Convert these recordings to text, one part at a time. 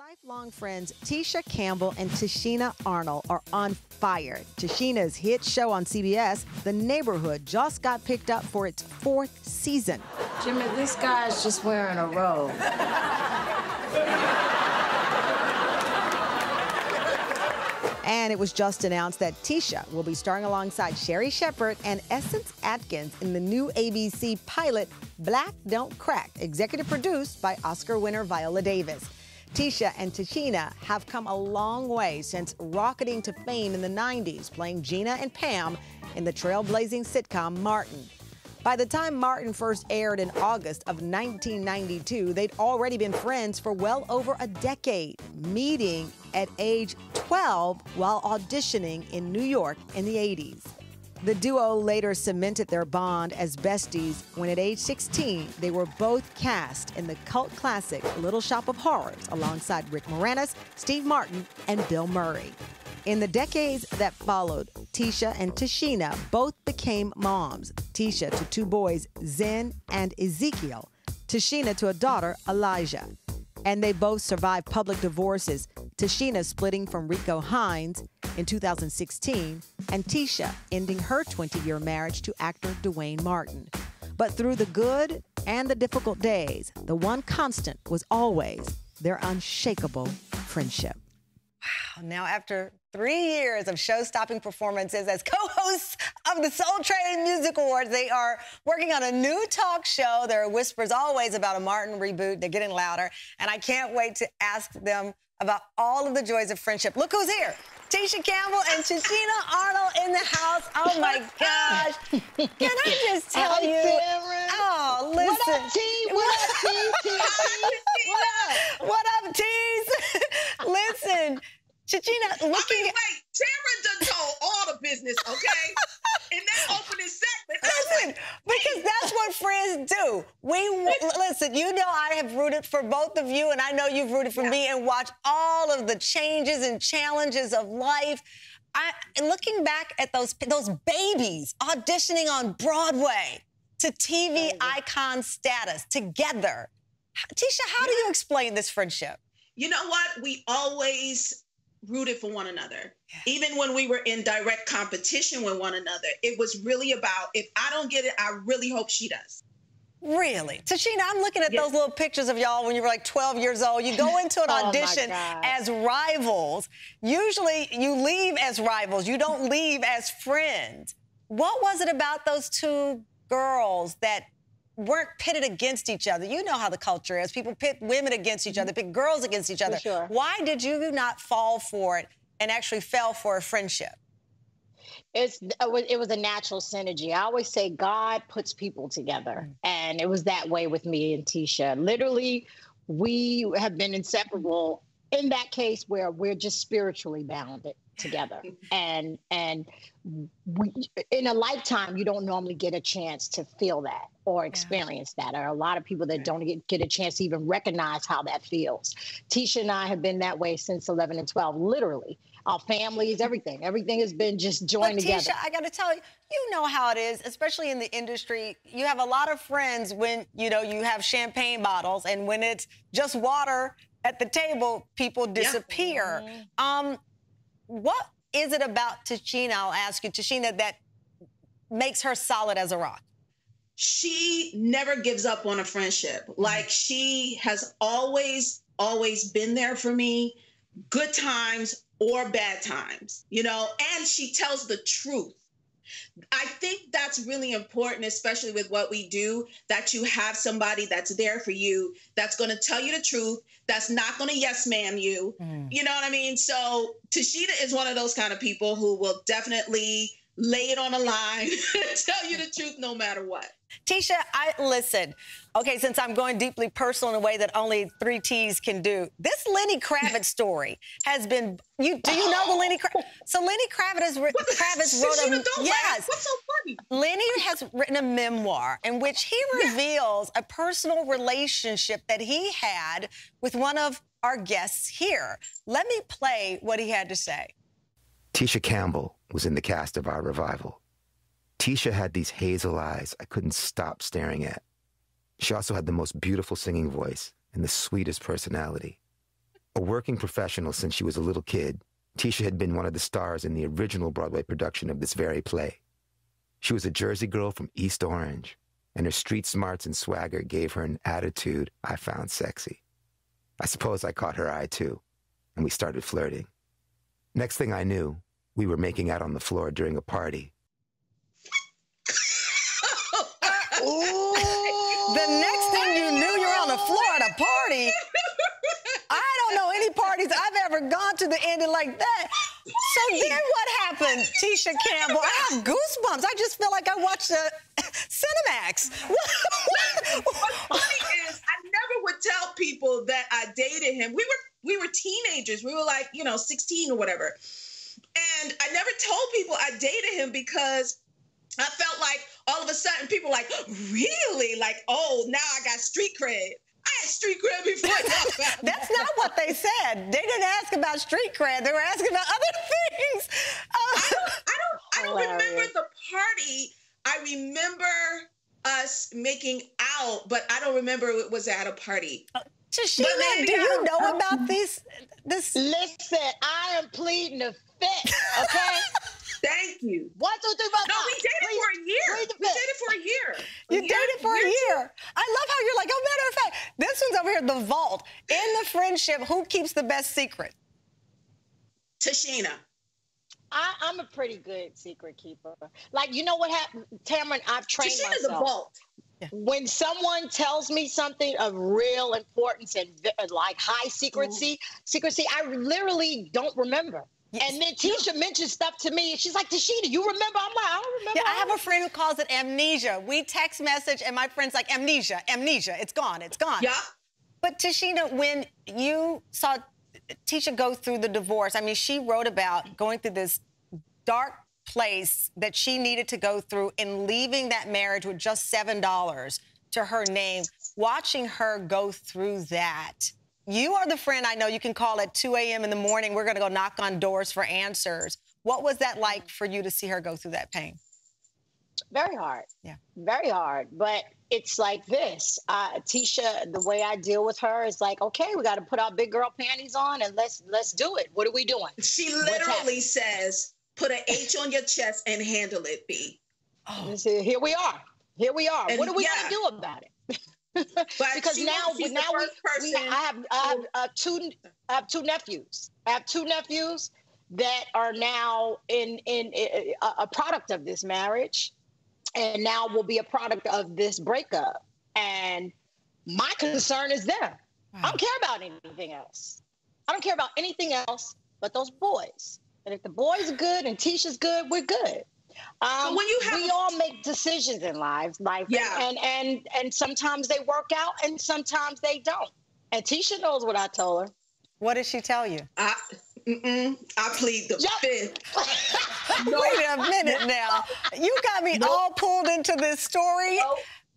Lifelong friends Tisha Campbell and Tichina Arnold are on fire. Tichina's hit show on CBS, The Neighborhood, just got picked up for its 4th season. Jimmy, this guy's just wearing a robe. And it was just announced that Tisha will be starring alongside Sherry Shepherd and Essence Atkins in the new ABC pilot, Black Don't Crack, executive produced by Oscar winner Viola Davis. Tisha and Tichina have come a long way since rocketing to fame in the 90s, playing Gina and Pam in the trailblazing sitcom Martin. By the time Martin first aired in August of 1992, they'd already been friends for well over a decade, meeting at age 12 while auditioning in New York in the 80s. The duo later cemented their bond as besties when at age 16, they were both cast in the cult classic Little Shop of Horrors alongside Rick Moranis, Steve Martin, and Bill Murray. In the decades that followed, Tisha and Tichina both became moms. Tisha to 2 boys, Zen and Ezekiel. Tichina to a daughter, Elijah. And they both survived public divorces, Tichina splitting from Rico Hines in 2016, and Tisha ending her 20-year marriage to actor Duane Martin. But through the good and the difficult days, the one constant was always their unshakable friendship. Wow, now after 3 years of show-stopping performances as co-hosts of the Soul Train Music Awards, they are working on a new talk show. There are whispers always about a Martin reboot. They're getting louder, and I can't wait to ask them about all of the joys of friendship. Look who's here. Tisha Campbell and Tichina Arnold in the house. Oh, my gosh. Can I just tell you? Tamron. Oh, listen. What up, T? What up, T? What up, T's? Listen, Tichina, looking... Wait, Tamron done told all the business, okay? In that opening segment. Listen, because that's what friends do. Listen, you know I have rooted for both of you, and I know you've rooted for me, and watched all of the changes and challenges of life. Looking back at those babies auditioning on Broadway to TV icon status together. Tisha, how do you explain this friendship? You know what? We always rooted for one another. Yeah. Even when we were in direct competition with one another, it was really about, if I don't get it, I really hope she does. Really? Tichina, I'm looking at those little pictures of y'all when you were like 12 years old. You go into an audition as rivals. Usually you leave as rivals. You don't leave as friends. What was it about those 2 girls that weren't pitted against each other? You know how the culture is. People pit women against each other, pit girls against each other. For sure. Why did you not fall for it and actually fell for a friendship? It was a natural synergy. I always say God puts people together. And it was that way with me and Tisha. Literally, we have been inseparable in that case where we're just spiritually bounded together. And we, in a lifetime, you don't normally get a chance to feel that or experience that. There are a lot of people that don't get a chance to even recognize how that feels. Tisha and I have been that way since 11 and 12, literally. Our families, everything has been just joined together. Tisha, I got to tell you, you know how it is, especially in the industry. You have a lot of friends when, you have champagne bottles, and when it's just water at the table, people disappear. Mm-hmm. What is it about Tichina, I'll ask you, Tichina, that makes her solid as a rock? She never gives up on a friendship. Like, she has always been there for me, good times or bad times, and she tells the truth. I think that's really important, especially with what we do, that you have somebody that's there for you, that's going to tell you the truth, that's not going to yes ma'am you. You know what I mean? So Tichina is one of those kind of people who will definitely lay it on the line, tell you the truth no matter what. Tisha, listen. Okay, since I'm going deeply personal in a way that only 3 T's can do, this Lenny Kravitz story has been. Do you know the Lenny Kravitz? So Lenny Kravitz wrote a. Yes. What's so funny? Lenny has written a memoir in which he reveals a personal relationship that he had with one of our guests here. Let me play what he had to say. Tisha Campbell was in the cast of our revival. Tisha had these hazel eyes I couldn't stop staring at. She also had the most beautiful singing voice and the sweetest personality. A working professional since she was a little kid, Tisha had been one of the stars in the original Broadway production of this very play. She was a Jersey girl from East Orange, and her street smarts and swagger gave her an attitude I found sexy. I suppose I caught her eye too, and we started flirting. Next thing I knew, we were making out on the floor during a party. The next thing you knew, you're on the floor at a party. I don't know any parties I've ever gone to that ended like that. So then what happened, Tisha Campbell? I have goosebumps. I just feel like I watched a Cinemax. What's funny is I never would tell people that I dated him. We were teenagers. We were like, 16 or whatever. And I never told people I dated him because I felt like all of a sudden people were like, really? Like, oh, now I got street cred. I had street cred before. That's not what they said. They didn't ask about street cred. They were asking about other things. I don't remember the party. I remember us making out, but I don't remember it was at a party. Tichina, do you know about this? Listen, I am pleading the fifth, okay? Thank you. 1, 2, 3, 4, 5. No, we dated for a year. We dated for a year. You dated for a year. I love how you're like, oh, matter of fact, this one's over here, the vault. In the friendship, who keeps the best secret? Tichina. I'm a pretty good secret keeper. Like, you know what happened? Tamron, I've trained Tichina's myself. a vault. Yeah. When someone tells me something of real importance and like high secrecy, I literally don't remember. Yes. And then Tisha mentioned stuff to me, and she's like, Tichina, you remember? I'm like, I don't remember. Yeah, I have a friend who calls it amnesia. We text message, and my friend's like, amnesia. It's gone. Yeah. But Tichina, when you saw Tisha go through the divorce, I mean, she wrote about going through this dark place that she needed to go through and leaving that marriage with just $7 to her name, watching her go through that. You are the friend I know you can call at 2 a.m. in the morning. We're going to go knock on doors for answers. What was that like for you to see her go through that pain? Very hard. Yeah. Very hard. But it's like this. Tisha, the way I deal with her is like, okay, we got to put our big girl panties on and let's do it. What are we doing? She literally says, put an H on your chest and handle it, B. Oh. Here we are. And what are we going to do about it? Because I have two nephews. I have two nephews that are now in a product of this marriage, and now will be a product of this breakup. And my concern is them. Wow. I don't care about anything else. I don't care about anything else but those boys. And if the boys are good and Tisha's good, we're good. So when we all make decisions in life, yeah. and sometimes they work out and sometimes they don't. And Tisha knows what I told her. What did she tell you? I plead the fifth. Wait a minute now. You got me all pulled into this story.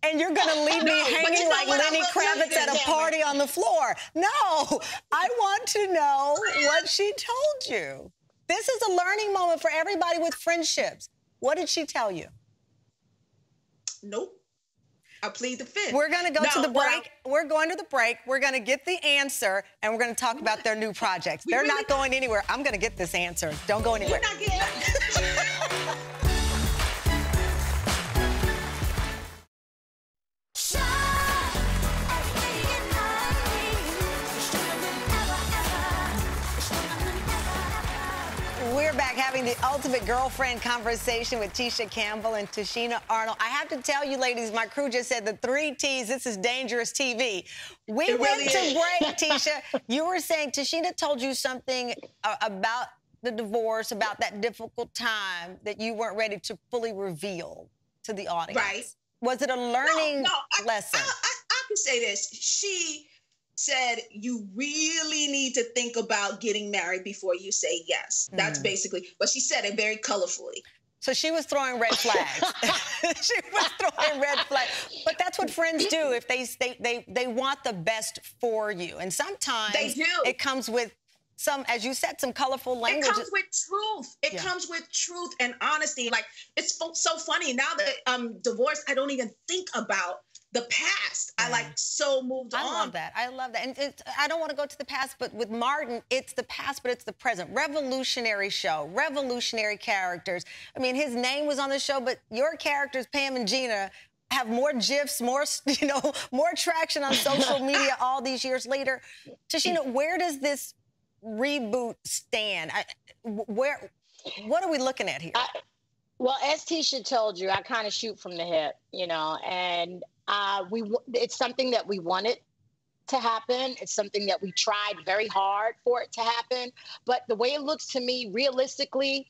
And you're going to leave me hanging like Lenny Kravitz at a party on the floor. No, I want to know what she told you. This is a learning moment for everybody with friendships. What did she tell you? Nope. I plead the fifth. We're going to go to the break. We're going to the break. We're going to get the answer, and we're going to talk about their new projects. They're not going anywhere. I'm going to get this answer. Don't go anywhere. You're not getting it. We're back having the ultimate girlfriend conversation with Tisha Campbell and Tichina Arnold. I have to tell you, ladies, my crew just said the 3 T's. This is dangerous TV. We went to break, Tisha. You were saying Tichina told you something about the divorce, about that difficult time that you weren't ready to fully reveal to the audience. Right. Was it a learning lesson? I can say this. She said you really need to think about getting married before you say yes. That's basically, but she said it very colorfully. So she was throwing red flags. She was throwing red flags. But that's what friends do. If they want the best for you. And sometimes they do. It comes with some, as you said, some colorful language. It comes with truth. It comes with truth and honesty. Like, it's so funny. Now that I'm divorced, I don't even think about the past. I like so moved on. I love that. I love that. And I don't want to go to the past, but with Martin, it's the past, but it's the present. Revolutionary show, revolutionary characters. I mean, his name was on the show, but your characters, Pam and Gina, have more GIFs, more, more traction on social media all these years later. Tichina, where does this reboot stand? What are we looking at here? Well, as Tisha told you, I kind of shoot from the hip, and it's something that we wanted to happen. It's something that we tried very hard for it to happen. But the way it looks to me, realistically,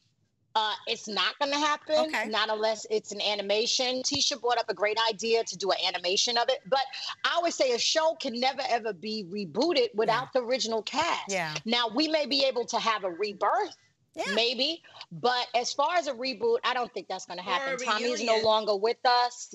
it's not going to happen, not unless it's an animation. Tisha brought up a great idea to do an animation of it. But I always say a show can never, ever be rebooted without the original cast. Yeah. Now, we may be able to have a rebirth, maybe. But as far as a reboot, I don't think that's going to happen. Tommy's no longer with us.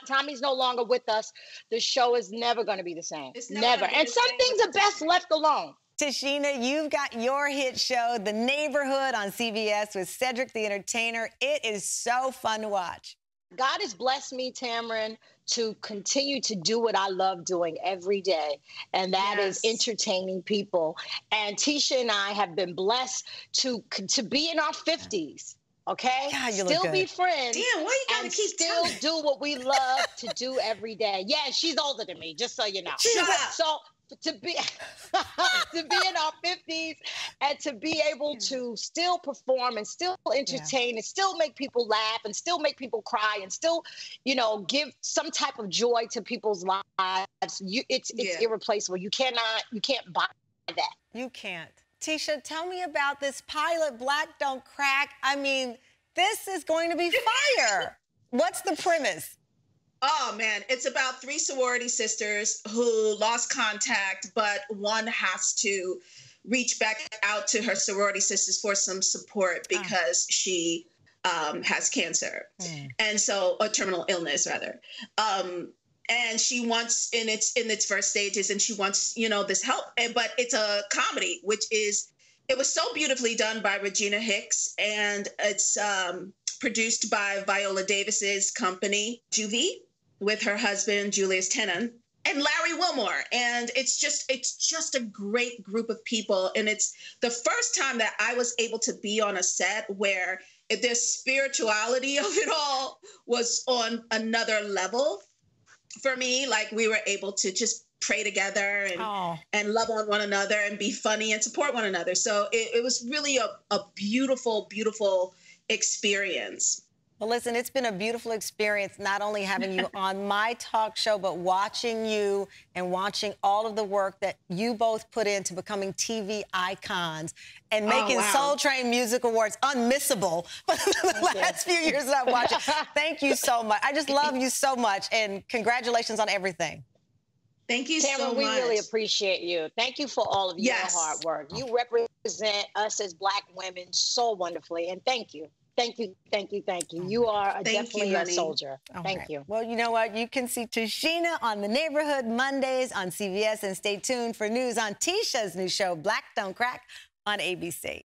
Tommy's no longer with us. The show is never going to be the same. It's never. And some things are best left alone. Tichina, you've got your hit show, The Neighborhood, on CBS with Cedric the Entertainer. It is so fun to watch. God has blessed me, Tamron, to continue to do what I love doing every day, and that is entertaining people. And Tisha and I have been blessed to be in our 50s. Okay, God, you still look be good. friends. Damn, why you gotta and keep still do what we love to do every day. Yeah, she's older than me, just so you know. So to be in our 50s and to be able to still perform and still entertain and still make people laugh and still make people cry and still, give some type of joy to people's lives. It's irreplaceable. You can't buy that. You can't. Tisha, tell me about this pilot, Black Don't Crack. I mean, this is going to be fire. What's the premise? Oh, man, it's about 3 sorority sisters who lost contact, but one has to reach back out to her sorority sisters for some support because she has cancer. And so, a terminal illness, rather. And she wants, in its first stages, and she wants, this help. But it's a comedy, it was so beautifully done by Regina Hicks, and it's produced by Viola Davis's company, Juvie, with her husband, Julius Tennant, and Larry Wilmore. And it's just a great group of people. And it's the first time that I was able to be on a set where the spirituality of it all was on another level for me. Like, we were able to just pray together and love on one another and be funny and support one another. So it was really a beautiful, beautiful experience. Well, listen, it's been a beautiful experience not only having you on my talk show, but watching you and watching all of the work that you both put into becoming TV icons and making Soul Train Music Awards unmissable for the last few years that I've watched it. Thank you so much. I just love you so much, and congratulations on everything. Thank you Tamron, so much. we really appreciate you. Thank you for all of your hard work. You represent us as Black women so wonderfully, and thank you. Thank you, thank you, thank you. You are definitely a soldier. Thank you. Well, you know what? You can see Tichina on The Neighborhood Mondays on CBS, and stay tuned for news on Tisha's new show, Black Don't Crack, on ABC.